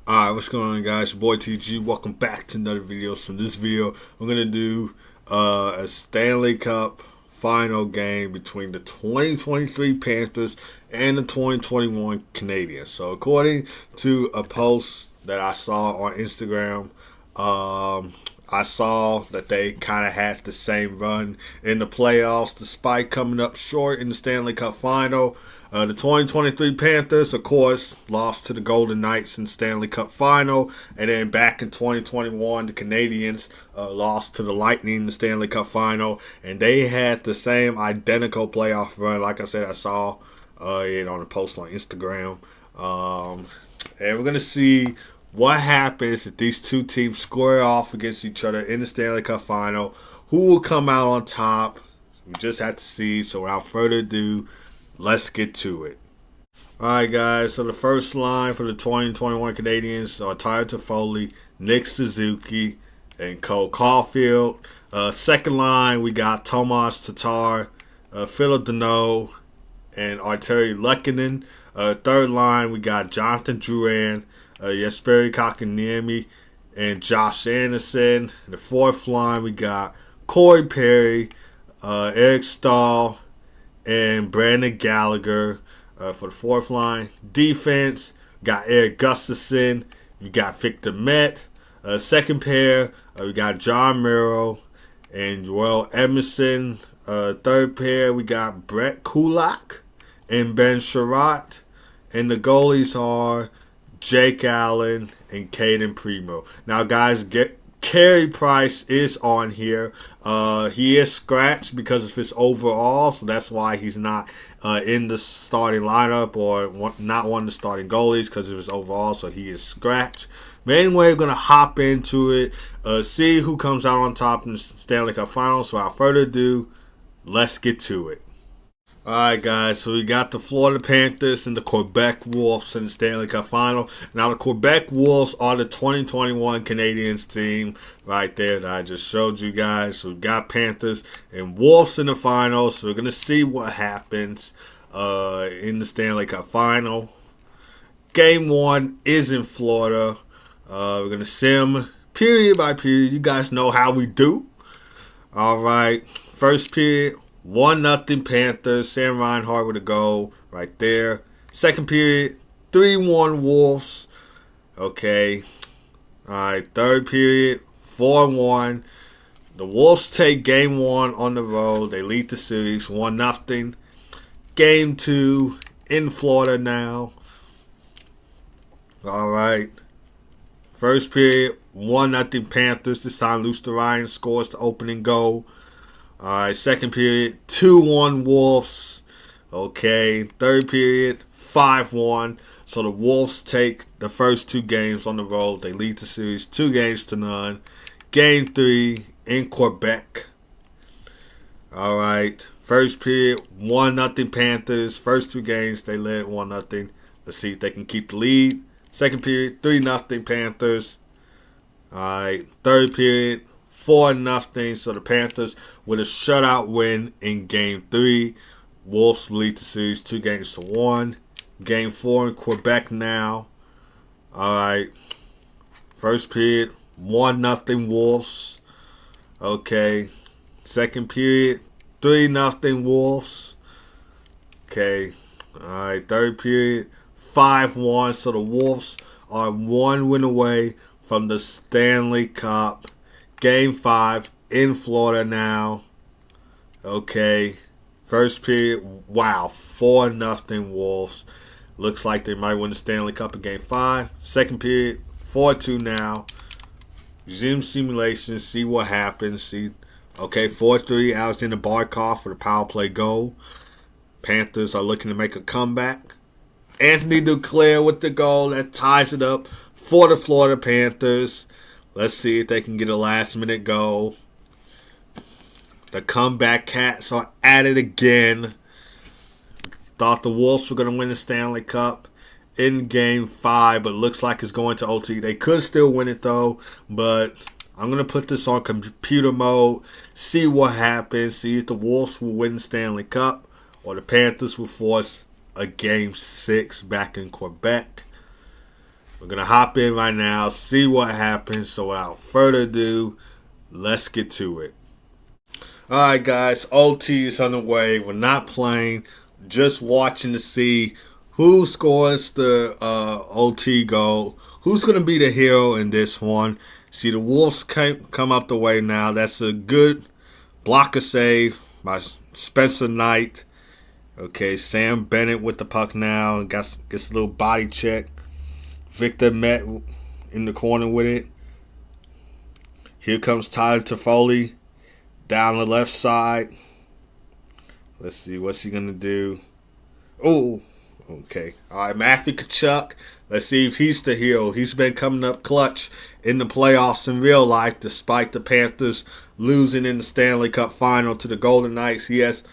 Alright, what's going on, guys? Your boy TG. Welcome back to another video. So in this video, I'm going to do a Stanley Cup final game between the 2023 Panthers and the 2021 Canadiens. So according to a post that I saw on Instagram, I saw that they kind of had the same run in the playoffs despite coming up short in the Stanley Cup final. The 2023 Panthers, of course, lost to the Golden Knights in the Stanley Cup final. And then back in 2021, the Canadiens lost to the Lightning in the Stanley Cup final. And they had the same identical playoff run. Like I said, I saw it on a post on Instagram. And we're going to see what happens if these two teams square off against each other in the Stanley Cup final. Who will come out on top? We just have to see. So without further ado, let's get to it. Alright, guys, so the first line for the 2021 Canadiens are Tyler Toffoli, Nick Suzuki, and Cole Caulfield. Second line, we got Tomas Tatar, Philip Deneau, and Arturi Lehkonen. Third line, we got Jonathan Drouin, Jesperi Kotkaniemi, and Josh Anderson. And the fourth line, we got Corey Perry, Eric Stahl, and Brandon Gallagher for the fourth line. Defense, got Eric Gustafson. You got Victor Met. Second pair, we got John Murrow and Joel Edmondson. Third pair, we got Brett Kulak and Ben Sherratt. And the goalies are Jake Allen and Caden Primo. Now, guys, Carey Price is on here. He is scratched because of his overall, so that's why he's not in the starting lineup or not one of the starting goalies because of his overall, so he is scratched. But anyway, we're going to hop into it, see who comes out on top in the Stanley Cup Finals. So without further ado, let's get to it. Alright, guys, so we got the Florida Panthers and the Quebec Wolves in the Stanley Cup Final. Now, the Quebec Wolves are the 2021 Canadiens team right there that I just showed you guys. So we got Panthers and Wolves in the final. So we're going to see what happens in the Stanley Cup Final. Game 1 is in Florida. We're going to sim period by period. You guys know how we do. Alright, first period. 1-0 Panthers. Sam Reinhart with a goal right there. Second period, 3-1 Wolves. Okay. Alright, third period, 4-1. The Wolves take game 1 on the road. They lead the series 1-0. Game 2 in Florida now. Alright. First period, 1-0 Panthers. This time, Ryan scores the opening goal. Alright, second period, 2-1 Wolves. Okay, third period, 5-1. So the Wolves take the first two games on the road. They lead the series 2-0. Game 3 in Quebec. Alright, first period, 1-0 Panthers. First two games, they led 1-0. Let's see if they can keep the lead. Second period, 3-0 Panthers. Alright, third period, 4-0. So the Panthers with a shutout win in Game 3. Wolves lead the series 2-1. Game 4 in Quebec now. Alright. First period, 1-0 Wolves. Okay. Second period, 3-0 Wolves. Okay. Alright. Third period, 5-1. So the Wolves are one win away from the Stanley Cup. Game 5 in Florida now. Okay. First period. Wow. 4-0 Wolves. Looks like they might win the Stanley Cup in Game 5. Second period. 4-2 now. Resume simulation. See what happens. See. Okay. 4-3. Alexander Barkov for the power play goal. Panthers are looking to make a comeback. Anthony Duclair with the goal that ties it up for the Florida Panthers. Let's see if they can get a last-minute goal. The comeback Cats are at it again. Thought the Wolves were going to win the Stanley Cup in Game 5, but looks like it's going to OT. They could still win it, though, but I'm going to put this on computer mode, see what happens, see if the Wolves will win the Stanley Cup or the Panthers will force a Game 6 back in Quebec. We're going to hop in right now, see what happens. So without further ado, let's get to it. Alright guys, OT is on the way. We're not playing, just watching to see who scores the OT goal. Who's going to be the hero in this one? See, the Wolves come up the way now. That's a good blocker save by Spencer Knight. Okay, Sam Bennett with the puck now. Gets a little body check. Victor Met in the corner with it. Here comes Tyler Toffoli down the left side. Let's see, what's he going to do? Oh, okay. All right, Matthew Tkachuk. Let's see if he's the hero. He's been coming up clutch in the playoffs in real life, despite the Panthers losing in the Stanley Cup final to the Golden Knights. He has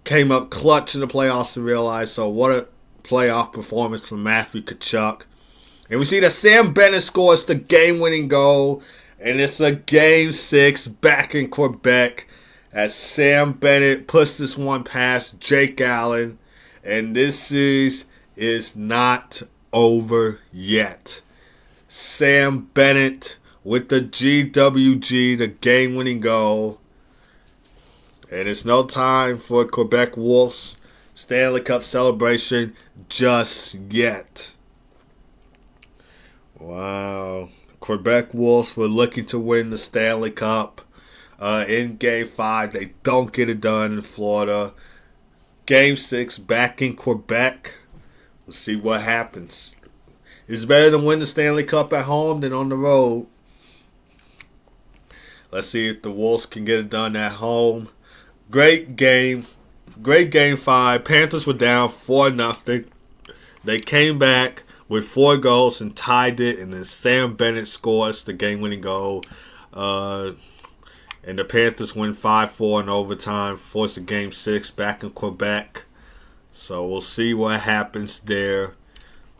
came up clutch in the playoffs in real life. So what a playoff performance from Matthew Tkachuk. And we see that Sam Bennett scores the game-winning goal. And it's a Game 6 back in Quebec as Sam Bennett puts this one past Jake Allen. And this series is not over yet. Sam Bennett with the GWG, the game-winning goal. And it's no time for Quebec Wolves Stanley Cup celebration just yet. Wow. Quebec Wolves were looking to win the Stanley Cup in Game 5. They don't get it done in Florida. Game 6 back in Quebec. We'll see what happens. It's better to win the Stanley Cup at home than on the road. Let's see if the Wolves can get it done at home. Great game. Great Game 5. Panthers were down 4-0. They came back with 4 goals and tied it. And then Sam Bennett scores the game-winning goal. And the Panthers win 5-4 in overtime. Force a Game 6 back in Quebec. So we'll see what happens there.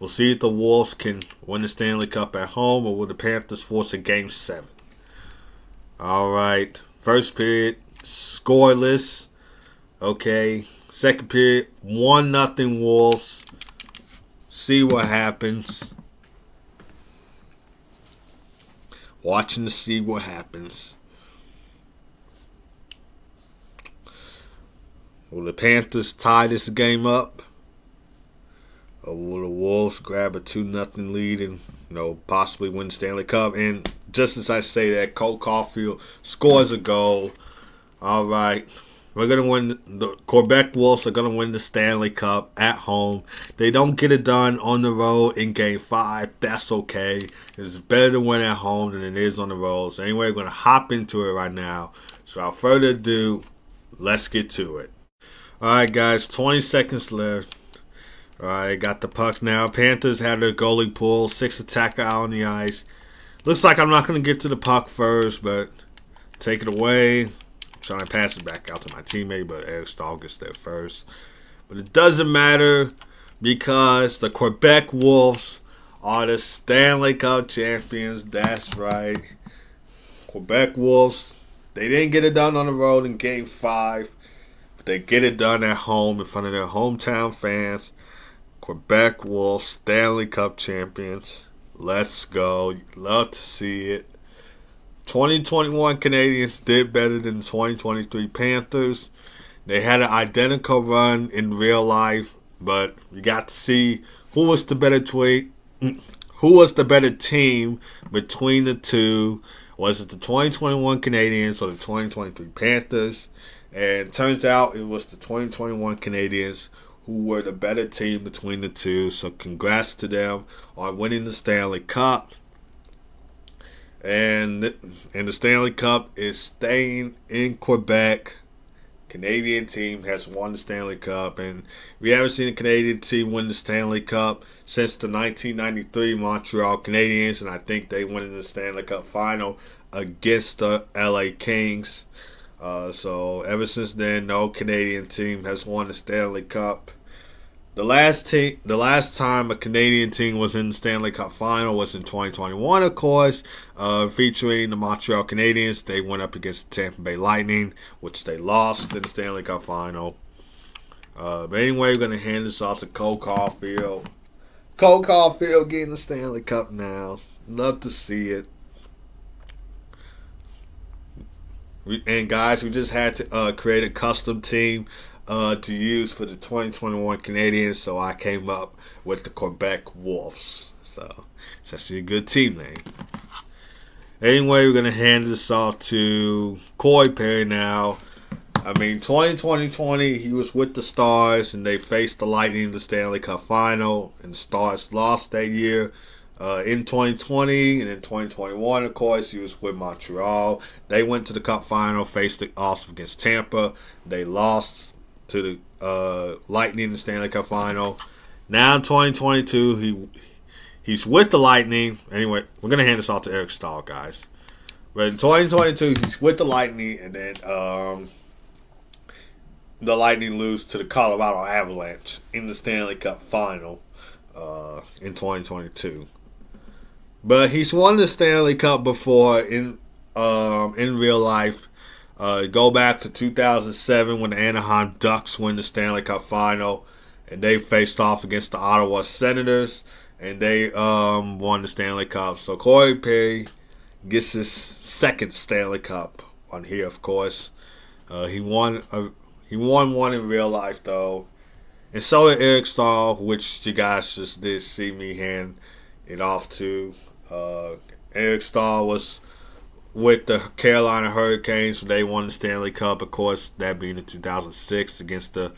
We'll see if the Wolves can win the Stanley Cup at home, or will the Panthers force a Game 7. All right. First period, scoreless. Okay. Second period, 1-0 Wolves. See what happens. Watching to see what happens. Will the Panthers tie this game up? Or will the Wolves grab a 2-0 lead and possibly win the Stanley Cup? And just as I say that, Cole Caulfield scores a goal. All right. We're going to win. The Quebec Wolves are going to win the Stanley Cup at home. They don't get it done on the road in Game 5. That's okay. It's better to win at home than it is on the road. So anyway, we're going to hop into it right now. So without further ado, let's get to it. All right, guys. 20 seconds left. All right, got the puck now. Panthers had their goalie pull. 6 attacker out on the ice. Looks like I'm not going to get to the puck first, but take it away. Trying to pass it back out to my teammate, but Eric Stahl gets there first. But it doesn't matter because the Quebec Wolves are the Stanley Cup champions. That's right. Quebec Wolves, they didn't get it done on the road in Game 5, but they get it done at home in front of their hometown fans. Quebec Wolves, Stanley Cup champions. Let's go. Love to see it. 2021 Canadiens did better than the 2023 Panthers. They had an identical run in real life, but you got to see who was the better team between the two. Was it the 2021 Canadiens or the 2023 Panthers? And turns out it was the 2021 Canadiens who were the better team between the two. So congrats to them on winning the Stanley Cup. And the Stanley Cup is staying in Quebec. Canadian team has won the Stanley Cup, and we haven't seen a Canadian team win the Stanley Cup since the 1993 Montreal Canadiens, and I think they won in the Stanley Cup final against the LA Kings. So ever since then, no Canadian team has won the Stanley Cup. The last time a Canadian team was in the Stanley Cup final was in 2021, of course, featuring the Montreal Canadiens. They went up against the Tampa Bay Lightning, which they lost in the Stanley Cup final. But anyway, we're going to hand this off to Cole Caulfield. Cole Caulfield getting the Stanley Cup now. Love to see it. And guys, we just had to create a custom team to use for the 2021 Canadiens, so I came up with the Quebec Wolves. So it's actually a good team name. Anyway, we're going to hand this off to Corey Perry now. I mean, 2020, he was with the Stars, and they faced the Lightning in the Stanley Cup Final, and the Stars lost that year. In 2020 and in 2021, of course, he was with Montreal. They went to the Cup Final, faced it off against Tampa. They lost to the Lightning in the Stanley Cup Final. Now in 2022, he's with the Lightning. Anyway, we're going to hand this off to Eric Stahl, guys. But in 2022, he's with the Lightning, and then the Lightning lose to the Colorado Avalanche in the Stanley Cup Final in 2022. But he's won the Stanley Cup before in real life. Go back to 2007 when the Anaheim Ducks win the Stanley Cup Final, and they faced off against the Ottawa Senators, and they won the Stanley Cup. So Corey Perry gets his second Stanley Cup on here, of course. He won one in real life though, and so did Eric Stahl, which you guys just did see me hand it off to. Eric Stahl was with the Carolina Hurricanes when they won the Stanley Cup, of course, that being in 2006 against the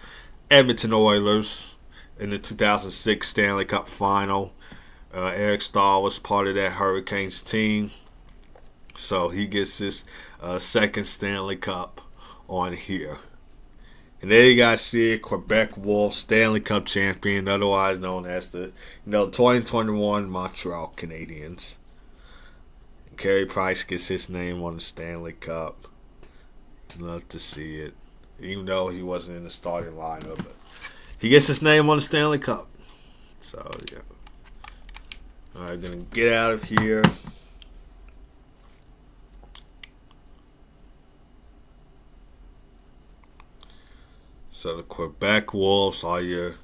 Edmonton Oilers in the 2006 Stanley Cup Final. Eric Stahl was part of that Hurricanes team, so he gets his second Stanley Cup on here. And there you guys see it, Quebec Wolves Stanley Cup champion, otherwise known as the 2021 Montreal Canadiens. And Carey Price gets his name on the Stanley Cup. Love to see it, even though he wasn't in the starting lineup, but he gets his name on the Stanley Cup. So yeah. All right, gonna get out of here. So the Quebec Wolves are your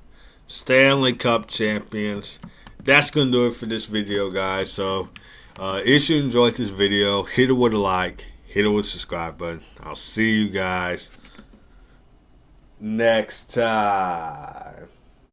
Stanley Cup champions. That's going to do it for this video, guys. So if you enjoyed this video, hit it with a like, hit it with the subscribe button. I'll see you guys next time.